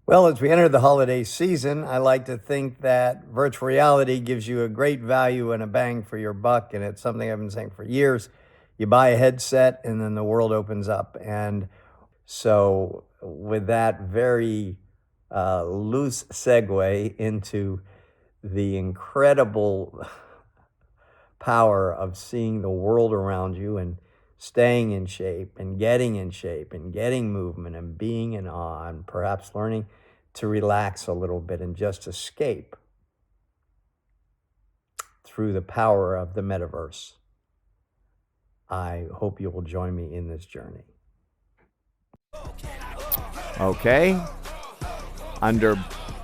Well, as we enter the holiday season, I like to think that virtual reality gives you a great value and a bang for your buck. And it's something I've been saying for years. You buy a headset and then the world opens up. And so, with that very loose segue into the incredible power of seeing the world around you and staying in shape and getting movement and being in awe and perhaps learning to relax a little bit and just escape through the power of the metaverse. I hope you will join me in this journey. Okay. Under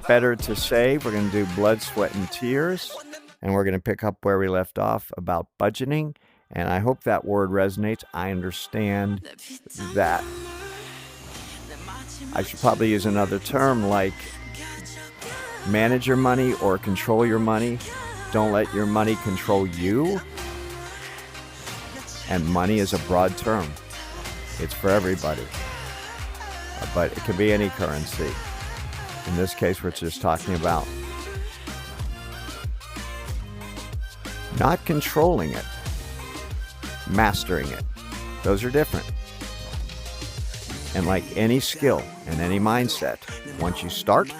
Better to Save, we're going to do Blood, Sweat, and Tears. And we're going to pick up where we left off about budgeting. And I hope that word resonates. I understand that I should probably use another term like manage your money or control your money. Don't let your money control you. And money is a broad term. It's for everybody. But it can be any currency. In this case, we're just talking about not controlling it, mastering it. Those are different. And like any skill and any mindset, once you start,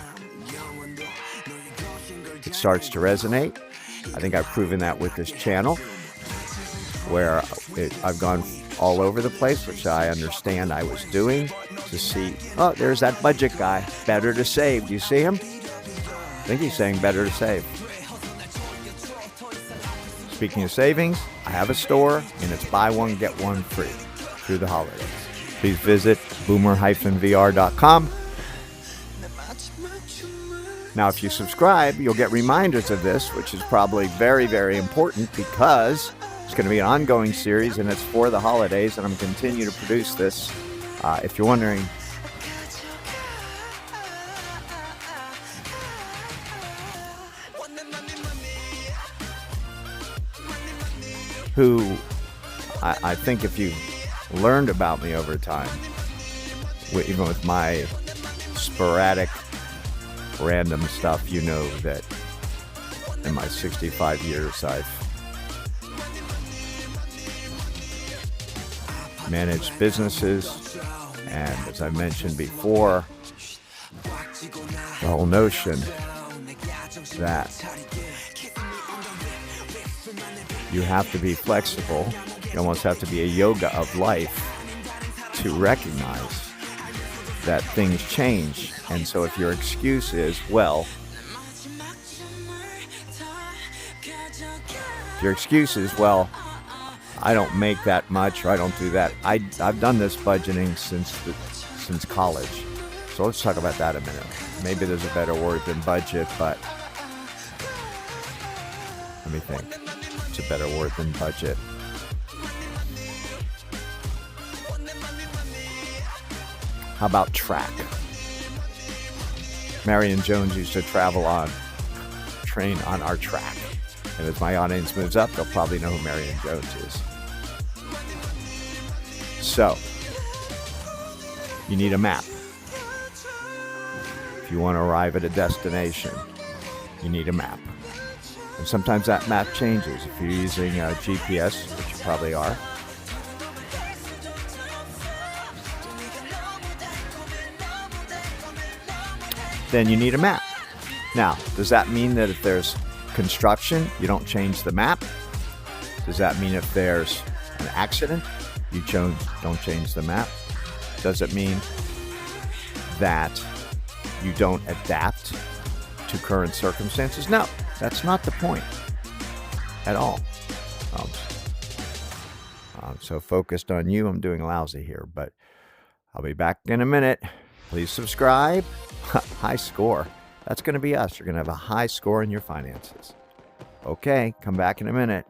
it starts to resonate. I think I've proven that with this channel, where I've gone all over the place, which I understand I was doing, to see, oh, there's that budget guy, Better to Save. Do you see him? I think he's saying better to save. Speaking of savings, I have a store, and it's buy one, get one free through the holidays. Please visit boomer-vr.com. Now, if you subscribe, you'll get reminders of this, which is probably very, very important because it's going to be an ongoing series, and it's for the holidays, and I'm continuing to produce this. If you're wondering, who I think if you learned about me over time, even with my sporadic, random stuff, you know that in my 65 years, I've managed businesses, and as I mentioned before, the whole notion that you have to be flexible, you almost have to be a yoga of life to recognize that things change. And so if your excuse is, well, I don't make that much, or I don't do that. I've done this budgeting since college. So let's talk about that a minute. Maybe there's a better word than budget, but let me think. It's a better word than budget. How about track? Marion Jones used to train on our track. And as my audience moves up, they'll probably know who Marion Jones is. So, you need a map. If you want to arrive at a destination, you need a map. And sometimes that map changes. If you're using a GPS, which you probably are, then you need a map. Now, does that mean that if there's construction, you don't change the map? Does that mean if there's an accident, you don't change the map? Does it mean that you don't adapt to current circumstances? No, that's not the point at all. I'm so focused on you, I'm doing lousy here, but I'll be back in a minute. Please subscribe. High score. That's going to be us. You're going to have a high score in your finances. Okay, come back in a minute.